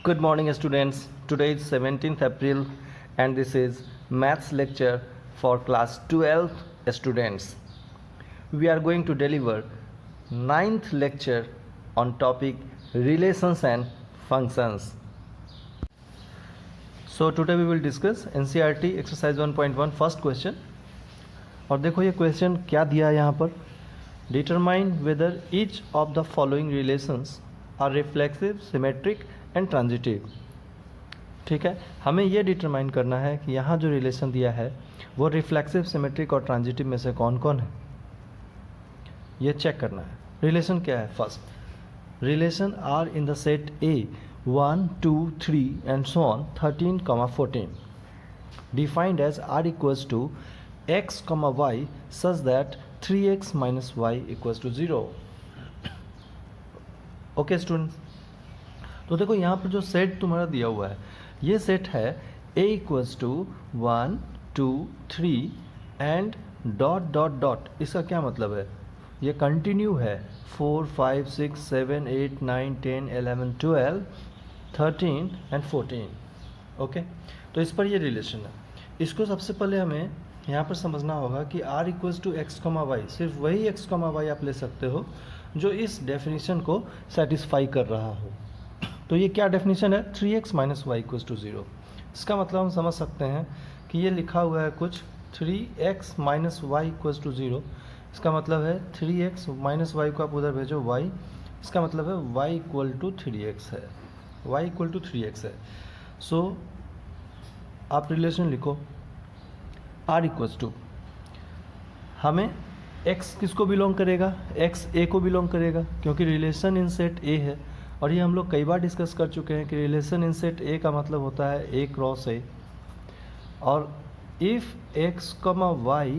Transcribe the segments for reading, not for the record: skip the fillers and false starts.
Good morning students. Today is 17th April and this is maths lecture for class 12 students. We are going to deliver 9th lecture on topic relations and functions. So today we will discuss NCERT exercise 1.1 first question. और देखो ये question क्या दिया है यहाँ पर. Determine whether each of the following relations are reflexive, symmetric and transitive. ठीक है, हमें ये डिटरमाइन करना है कि यहाँ जो रिलेशन दिया है वो रिफ्लेक्सिव, सिमेट्रिक और ट्रांजिटिव में से कौन कौन है, ये चेक करना है. रिलेशन क्या है? First, relation R in the set A 1, 2, 3 and so on 13, 14 defined as R equals to x, y such that 3x minus y equals to 0. Okay students, तो देखो यहाँ पर जो सेट तुम्हारा दिया हुआ है ये सेट है a equals to 1, 2, 3 and dot dot dot. इसका क्या मतलब है? ये कंटिन्यू है 4, 5, 6, 7, 8, 9, 10, 11, 12, 13 एंड 14. ओके, तो इस पर ये रिलेशन है. इसको सबसे पहले हमें यहाँ पर समझना होगा कि r equals to x comma y, सिर्फ वही x कॉमा वाई आप ले सकते हो जो इस डेफिनेशन को सेटिस्फाई कर रहा हो. तो ये क्या डेफिनेशन है? 3x minus Y equals to 0. इसका मतलब हम समझ सकते हैं कि ये लिखा हुआ है कुछ 3x minus Y equals to 0. इसका मतलब है 3x माइनस वाई को आप उधर भेजो y, इसका मतलब है y इक्वल टू 3x है, y इक्वल टू 3x है. सो आप रिलेशन लिखो r इक्वल्स टू, हमें x किसको बिलोंग करेगा? x a को बिलोंग करेगा क्योंकि रिलेशन इन सेट a है. और ये हम लोग कई बार डिस्कस कर चुके हैं कि रिलेशन इन सेट ए का मतलब होता है ए क्रॉस ए. और if X comma Y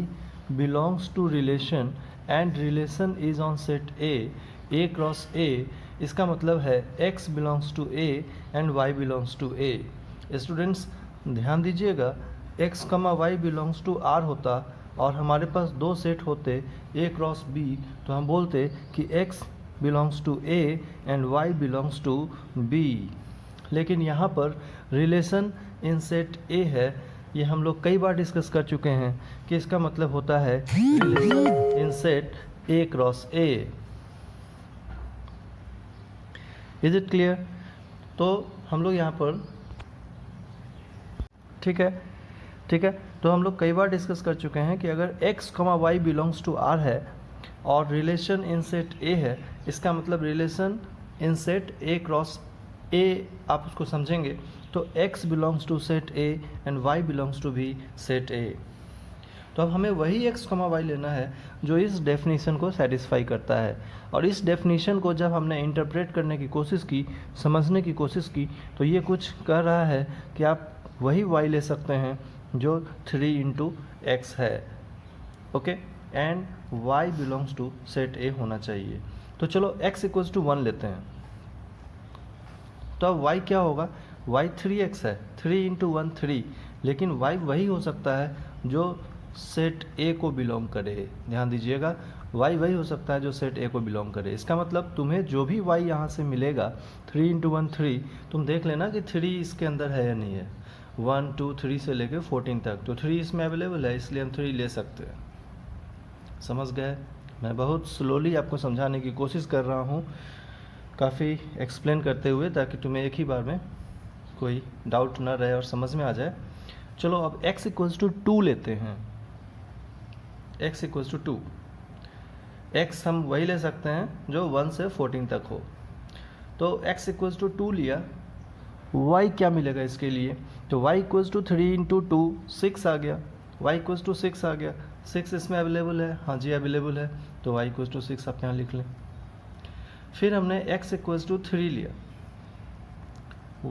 belongs to relation and relation is on set A cross A, इसका मतलब है X belongs to A and Y belongs to A. Students ध्यान दीजिएगा, X comma Y belongs to R होता और हमारे पास दो set होते ए क्रॉस बी, तो हम बोलते कि x belongs to A and y belongs to b. लेकिन यहाँ पर रिलेशन इन सेट a है, ये हम लोग कई बार डिस्कस कर चुके हैं कि इसका मतलब होता है relation in set a cross a. Is it clear? तो हम लोग यहाँ पर ठीक है, तो हम लोग कई बार डिस्कस कर चुके हैं कि अगर x, y belongs to r है और रिलेशन इन सेट ए है, इसका मतलब relation in set A cross A आप उसको समझेंगे तो x belongs to set A and y belongs to भी सेट ए. तो अब हमें वही x, y लेना है जो इस डेफिनेशन को सेटिस्फाई करता है. और इस डेफिनेशन को जब हमने इंटरप्रेट करने की कोशिश की, समझने की कोशिश की, तो ये कुछ कह रहा है कि आप वही y ले सकते हैं जो 3 इंटू एक्स है. Okay, and y belongs to set A होना चाहिए. तो चलो x इक्वल्स टू 1 लेते हैं, तो अब y क्या होगा? y 3x है, 3 इंटू 1 3, लेकिन y वही हो सकता है जो सेट a को बिलोंग करे. ध्यान दीजिएगा, y वही हो सकता है जो सेट a को बिलोंग करे. इसका मतलब तुम्हें जो भी y यहाँ से मिलेगा 3 इंटू 1 3, तुम देख लेना कि 3 इसके अंदर है या नहीं है. 1, 2, 3 से लेकर 14 तक, तो 3 इसमें अवेलेबल है, इसलिए हम 3 ले सकते हैं. समझ गए? मैं बहुत स्लोली आपको समझाने की कोशिश कर रहा हूँ, काफ़ी एक्सप्लेन करते हुए, ताकि तुम्हें एक ही बार में कोई डाउट ना रहे और समझ में आ जाए. चलो अब x इक्वल्स टू 2 लेते हैं. x इक्वल्स टू 2, x हम वही ले सकते हैं जो 1 से 14 तक हो. तो x इक्वल्स टू 2 लिया, y क्या मिलेगा इसके लिए? तो y इक्वल्स टू 3 इंटू 2 6 आ गया, y इक्वल्स टू 6 आ गया. 6 इसमें अवेलेबल है, हाँ जी अवेलेबल है, तो y इक्वल्स टू 6 आप यहाँ लिख लें. फिर हमने x इक्वल्स टू 3 लिया,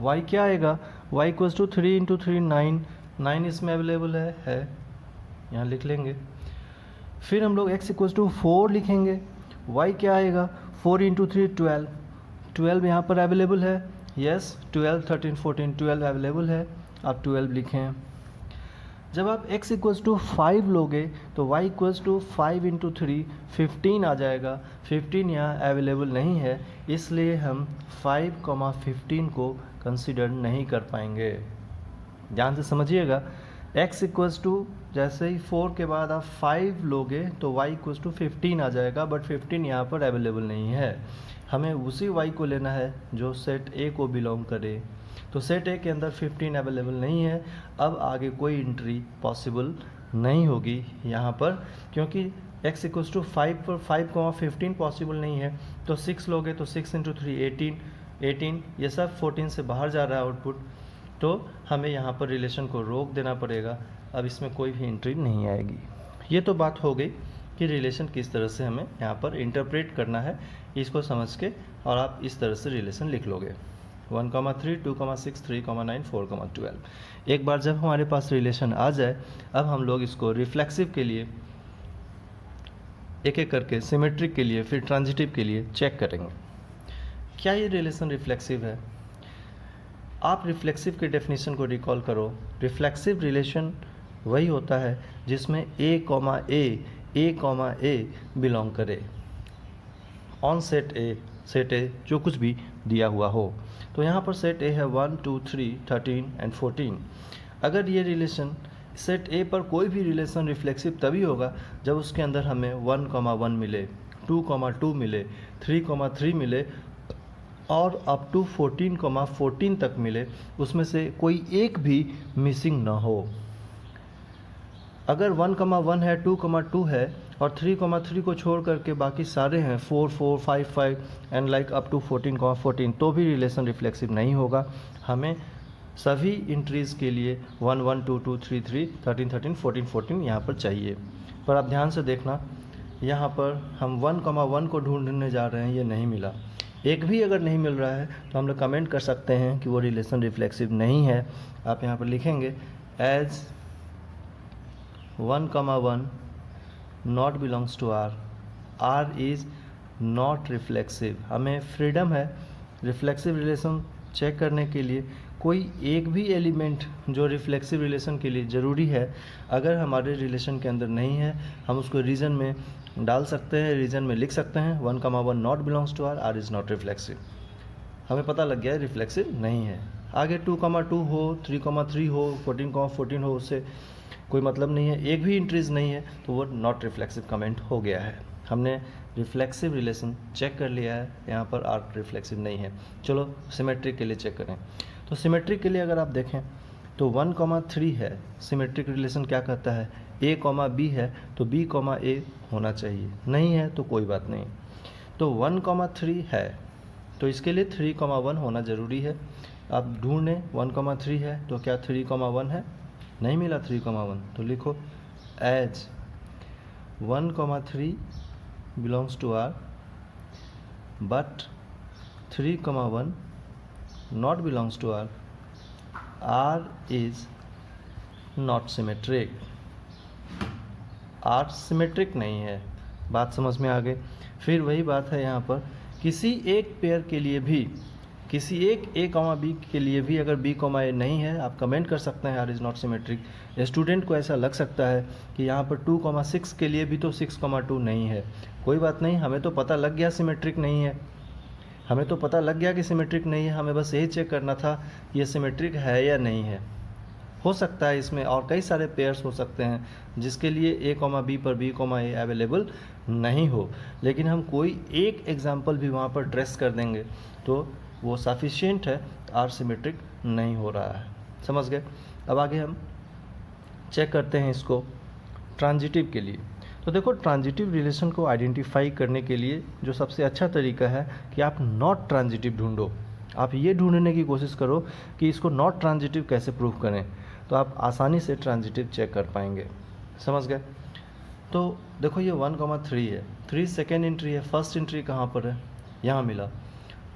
y क्या आएगा? y इक्वल्स टू 3 इंटू 3 9, 9 इसमें अवेलेबल है, यहाँ लिख लेंगे. फिर हम लोग x इक्वल्स टू 4 लिखेंगे, y क्या आएगा? 4 इंटू 3 12, 12 यहाँ पर अवेलेबल है, यस 12, 13, 14, 12 अवेलेबल है, आप 12 लिखें. जब आप x इक्वल्स टू 5 लोगे तो y इक्वल्स टू 5 इंटू 3 15 आ जाएगा। 15 यहाँ अवेलेबल नहीं है, इसलिए हम 5,15 को कंसिडर नहीं कर पाएंगे। ध्यान से समझिएगा, x इक्वल्स टू जैसे ही 4 के बाद आप 5 लोगे तो y इक्वल्स टू 15 आ जाएगा, बट 15 यहाँ पर अवेलेबल नहीं है। हमें उसी y को लेना है जो सेट A को बिलोंग करे। तो सेट A के अंदर 15 अवेलेबल नहीं है। अब आगे कोई एंट्री पॉसिबल नहीं होगी यहाँ पर, क्योंकि x इक्वल्स टू 5 पर 5,15 पॉसिबल नहीं है। तो 6 लोगे तो 6 इंटू 3 18, ये सब 14 से बाहर जा रहा है आउटपुट, तो हमें यहाँ पर रिलेशन को रोक देना पड़ेगा। अब इसमें कोई भी एंट्री नहीं आएगी। ये तो बात हो गई कि रिलेशन किस तरह से हमें यहाँ पर इंटरप्रेट करना है, इसको समझ के और आप इस तरह से रिलेशन लिख लोगे 1,3, 2,6, 3,9, 4,12। एक बार जब हमारे पास रिलेशन आ जाए, अब हम लोग इसको रिफ्लेक्सिव के लिए एक एक करके, सिमेट्रिक के लिए, फिर ट्रांजिटिव के लिए चेक करेंगे। क्या ये रिलेशन रिफ्लेक्सिव है? आप रिफ्लेक्सिव के डेफिनेशन को रिकॉल करो। रिफ्लेक्सिव रिलेशन वही होता है जिसमें A बिलोंग करे ऑन सेट A जो कुछ भी दिया हुआ हो। तो यहाँ पर सेट A है 1, 2, 3, 13 एंड 14। अगर ये रिलेशन सेट A पर कोई भी रिलेशन रिफ्लेक्सिव तभी होगा जब उसके अंदर हमें 1,1 मिले, 2,2 मिले, 3,3 मिले और अप टू 14,14 तक मिले, उसमें से कोई एक भी मिसिंग ना हो। अगर 1,1 है, 2,2 है और 3,3 को छोड़ करके बाकी सारे हैं 4, 4, 5, 5 एंड लाइक अप टू 14,14, तो भी रिलेशन रिफ्लेक्सिव नहीं होगा। हमें सभी इंट्रीज़ के लिए 1, 1, 2, 2, 3, 3, 13, 13, 14, 14 यहाँ पर चाहिए। पर आप ध्यान से देखना, यहाँ पर हम 1,1 को ढूंढने जा रहे हैं, ये नहीं मिला। एक भी अगर नहीं मिल रहा है तो हम लोग कमेंट कर सकते हैं कि वो रिलेशन रिफ्लेक्सिव नहीं है। आप यहाँ पर लिखेंगे as 1,1 not belongs to R is not reflexive. हमें फ्रीडम है रिफ्लेक्सिव रिलेशन चेक करने के लिए। कोई एक भी एलिमेंट जो रिफ्लेक्सिव रिलेशन के लिए ज़रूरी है, अगर हमारे रिलेशन के अंदर नहीं है, हम उसको रीजन में डाल सकते हैं, रीजन में लिख सकते हैं 1,1 not belongs to R is not reflexive. हमें पता लग गया है रिफ्लेक्सिव नहीं है। आगे 2,2 हो, 3,3 हो, 14,14 हो, उससे कोई मतलब नहीं है। एक भी इंट्रीज नहीं है तो वो नॉट रिफ्लेक्सिव कमेंट हो गया है। हमने रिफ्लेक्सिव रिलेशन चेक कर लिया है, यहाँ पर R रिफ्लेक्सिव नहीं है। चलो सिमेट्रिक के लिए चेक करें। तो सिमेट्रिक के लिए अगर आप देखें तो 1,3 है। सिमेट्रिक रिलेशन क्या कहता है? A, B है तो B, A होना चाहिए। नहीं है तो कोई बात नहीं। तो 1,3 है तो इसके लिए 3,1 होना ज़रूरी है। आप ढूंढें 1,3 है तो क्या 3,1 है? नहीं मिला 3,1, तो लिखो as 1,3 belongs to R but 3,1 not belongs to R is not symmetric. R symmetric नहीं है। बात समझ में आ गई। फिर वही बात है यहाँ पर, किसी एक पेयर के लिए भी, किसी एक A, B के लिए भी अगर B, A नहीं है, आप कमेंट कर सकते हैं R is not symmetric. Student को ऐसा लग सकता है कि यहाँ पर 2,6 के लिए भी तो 6,2 नहीं है। कोई बात नहीं, हमें तो पता लग गया सिमेट्रिक नहीं है। हमें तो पता लग गया कि सिमेट्रिक नहीं है, हमें बस यही चेक करना था ये सिमेट्रिक है या नहीं है। हो सकता है इसमें और कई सारे पेयर्स हो सकते हैं जिसके लिए A, B पर B, A अवेलेबल नहीं हो, लेकिन हम कोई एक एग्जाम्पल भी वहाँ पर ट्रेस कर देंगे तो वो सफिशिएंट है, R सिमेट्रिक नहीं हो रहा है। समझ गए? अब आगे हम चेक करते हैं इसको ट्रांजिटिव के लिए। तो देखो, ट्रांजिटिव रिलेशन को आइडेंटिफाई करने के लिए जो सबसे अच्छा तरीका है कि आप नॉट ट्रांजिटिव ढूंढो। आप ये ढूंढने की कोशिश करो कि इसको नॉट ट्रांजिटिव कैसे प्रूव करें, तो आप आसानी से ट्रांजिटिव चेक कर पाएंगे। समझ गए? तो देखो, ये 1,3 है, 3 सेकेंड एंट्री है, फर्स्ट एंट्री कहाँ पर है? यहाँ मिला।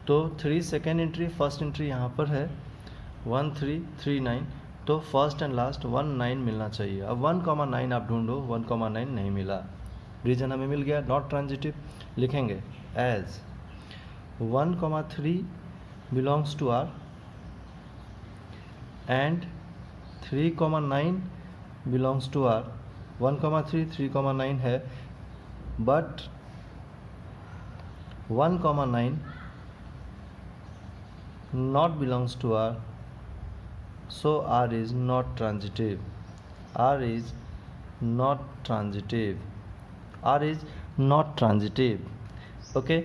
तो 3 सेकेंड एंट्री, फर्स्ट एंट्री यहाँ पर है 1339, तो फर्स्ट एंड लास्ट 19 मिलना चाहिए। अब 1,9 आप ढूंढो, 1,9 नहीं मिला। रीजन हमें मिल गया नॉट ट्रांजिटिव। लिखेंगे as 1,3 belongs to R and 3,9 belongs to R, 1,3, 3,9 है, but 1,9 not belongs to R, so R is not transitive. R is not transitive. R is not transitive. Okay,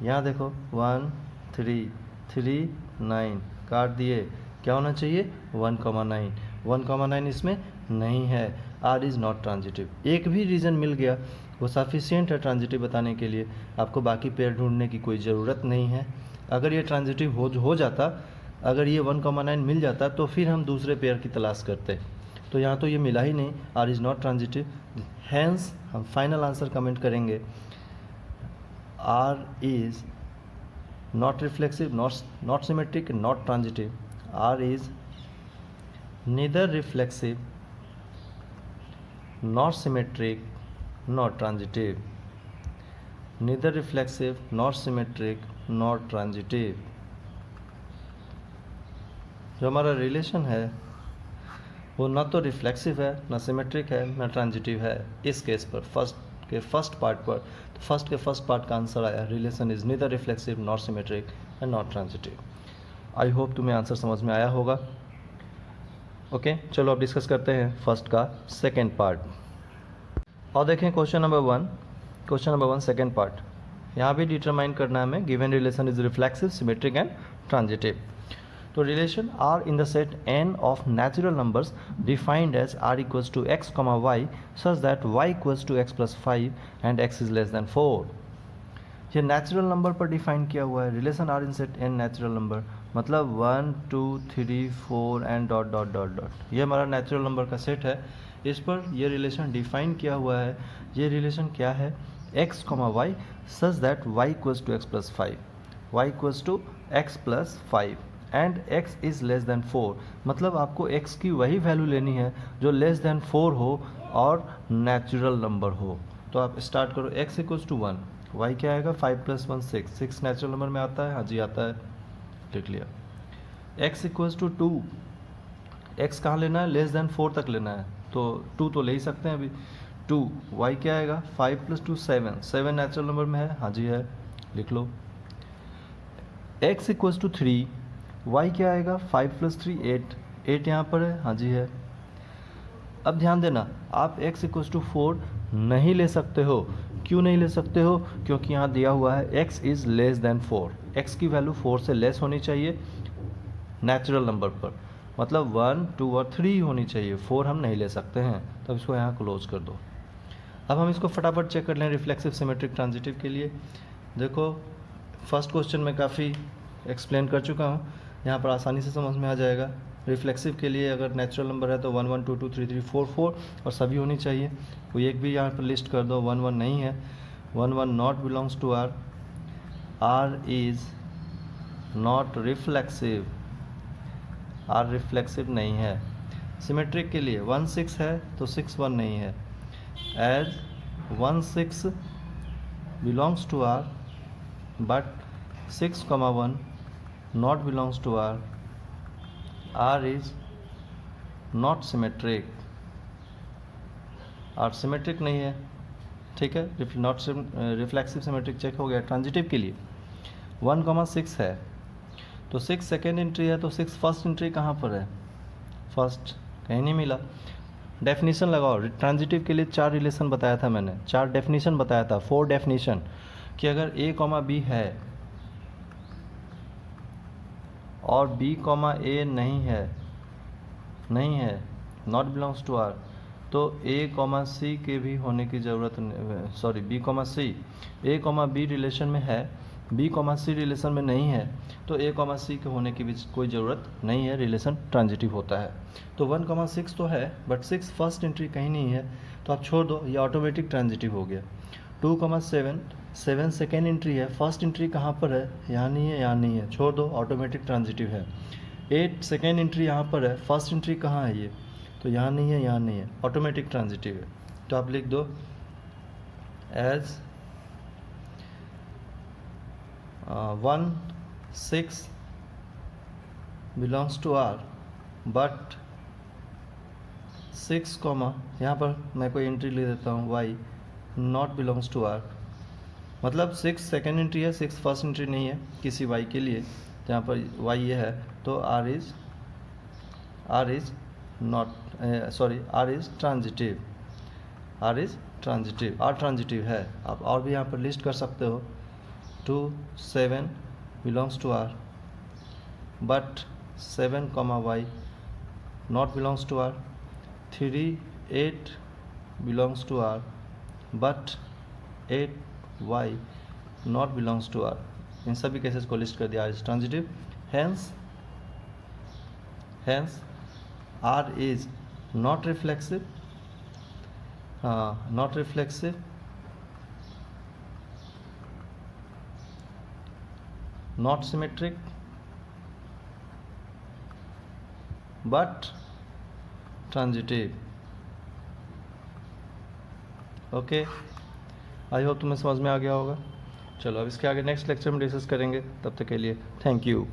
यहाँ देखो 1, 3, 3, 9 काट दिए, क्या होना चाहिए 1,9, 1,9 इसमें नहीं है, R इज़ नॉट ट्रांजिटिव। एक भी रीज़न मिल गया वो सफिशियंट है ट्रांजिटिव बताने के लिए, आपको बाकी पेयर ढूंढने की कोई ज़रूरत नहीं है। अगर ये ट्रांजिटिव हो जाता, अगर ये 1,9 मिल जाता तो फिर हम दूसरे पेयर की तलाश करते, तो यहाँ तो ये मिला ही नहीं, R is not transitive. Hence हम फाइनल आंसर कमेंट करेंगे, R is not reflexive, not symmetric, not transitive. R is neither reflexive, nor symmetric, nor transitive. Neither reflexive, nor symmetric, nor transitive. जो हमारा रिलेशन है वो ना तो reflexive है, ना सिमेट्रिक है, ना ट्रांजिटिव है। इस केस पर फर्स्ट पार्ट पर, तो फर्स्ट के फर्स्ट पार्ट का आंसर आया, relation is neither reflexive not symmetric and not transitive. I hope तुम्हें आंसर समझ में आया होगा। ओके, चलो अब डिस्कस करते हैं फर्स्ट का सेकेंड पार्ट। और देखें क्वेश्चन नंबर 1 सेकेंड पार्ट। यहाँ भी डिटरमाइन करना है हमें, given relation is reflexive, symmetric and transitive. तो relation R in the set n of natural numbers defined as r equals to x, y such that y equals to x plus 5 and x is less than 4। ये natural number पर define किया हुआ है। Relation R in set n natural number, मतलब 1, 2, 3, 4 and dot dot dot dot, ये हमारा natural number का set है। इस पर ये रिलेशन डिफाइन किया हुआ है। ये रिलेशन क्या है, x, y such that y equals to x plus 5, y equals to x plus 5 and x is less than 4। मतलब आपको x की वही वैल्यू लेनी है जो लेस देन 4 हो और नेचुरल नंबर हो। तो आप स्टार्ट करो, x इक्वल्स टू 1, y क्या आएगा 5 प्लस 1 6, 6 नेचुरल नंबर में आता है, हाँ जी आता है, लिख लिया। x इक्वल्स टू 2, x कहाँ लेना है, लेस देन 4 तक लेना है, तो 2 तो ले ही सकते हैं अभी, 2, y क्या आएगा 5 प्लस 2 7, 7 नेचुरल नंबर में है, हाँ जी है, लिख लो। x इक्वल्स टू 3, y क्या आएगा 5 प्लस 3 8, 8 यहाँ पर है, हाँ जी है। अब ध्यान देना, आप x इक्वल्स टू 4 नहीं ले सकते हो। क्यों नहीं ले सकते हो, क्योंकि यहाँ दिया हुआ है x is less than 4, x की वैल्यू 4 से लेस होनी चाहिए नेचुरल नंबर पर, मतलब 1, 2 और 3 होनी चाहिए, 4 हम नहीं ले सकते हैं। तब इसको यहाँ क्लोज कर दो। अब हम इसको फटाफट चेक कर लें रिफ्लेक्सिव, सिमेट्रिक, ट्रांजिटिव के लिए। देखो फर्स्ट क्वेश्चन में काफ़ी एक्सप्लेन कर चुका हूँ, यहाँ पर आसानी से समझ में आ जाएगा। रिफ्लेक्सिव के लिए अगर नेचुरल नंबर है तो 1, 1, 2, 2, 3, 3, 4, 4 और सभी होनी चाहिए, कोई एक भी यहाँ पर लिस्ट कर दो। 1, 1 नहीं है, 1, 1 not belongs to R, R is not reflexive, R reflexive नहीं है। सिमेट्रिक के लिए 1, 6 है तो 6, 1 नहीं है, as 1, 6 belongs to R but 6, 1 not belongs to R, R is not symmetric, R symmetric नहीं है, ठीक है। नॉट रिफ्लेक्सिव, सिमेट्रिक चेक हो गया। ट्रांजिटिव के लिए 1,6 है तो 6 सेकेंड एंट्री है, तो 6 फर्स्ट एंट्री कहाँ पर है, फर्स्ट कहीं नहीं मिला। डेफिनेशन लगाओ। ट्रांजिटिव के लिए 4 रिलेशन बताया था मैंने, 4 डेफिनेशन बताया था, 4 डेफिनेशन, कि अगर a, b है और b, a नहीं है, नॉट बिलोंग्स टू आर, तो a, c के भी होने की ज़रूरत नहीं, sorry b, c, a, b relation में है, b, c रिलेशन में नहीं है, तो a, c के होने की भी कोई ज़रूरत नहीं है, रिलेशन ट्रांजिटिव होता है। तो 1,6 तो है बट 6 फर्स्ट एंट्री कहीं नहीं है, तो आप छोड़ दो, ये ऑटोमेटिक ट्रांजिटिव हो गया। 2,7, 7 सेकेंड एंट्री है, फर्स्ट एंट्री कहाँ पर है, यहाँ नहीं है, यहाँ नहीं है, छोड़ दो, ऑटोमेटिक ट्रांजिटिव है। 8 सेकेंड एंट्री यहाँ पर है, फर्स्ट एंट्री कहाँ है ये, तो यहाँ नहीं है, यहाँ नहीं है, ऑटोमेटिक ट्रांजिटिव है। तो आप लिख दो as 1, 6 belongs to R but 6 comma यहाँ पर मैं कोई एंट्री ले देता हूँ y not belongs to r, मतलब 6 सेकेंड एंट्री है, 6 फर्स्ट एंट्री नहीं है किसी y के लिए, जहाँ पर y ये है, तो r is transitive, r transitive है। आप और भी यहाँ पर लिस्ट कर सकते हो, 2 7 belongs to r, but 7 y not belongs to r, 3 8 belongs to r, but 8 y not belongs to r। इन सभी केसेस को लिस्ट कर दिया, r is transitive, hence r is not reflexive, not symmetric, but transitive। Okay, I hope तुम्हें समझ में आ गया होगा। चलो अब इसके आगे नेक्स्ट लेक्चर में डिस्कस करेंगे, तब तक के लिए थैंक यू।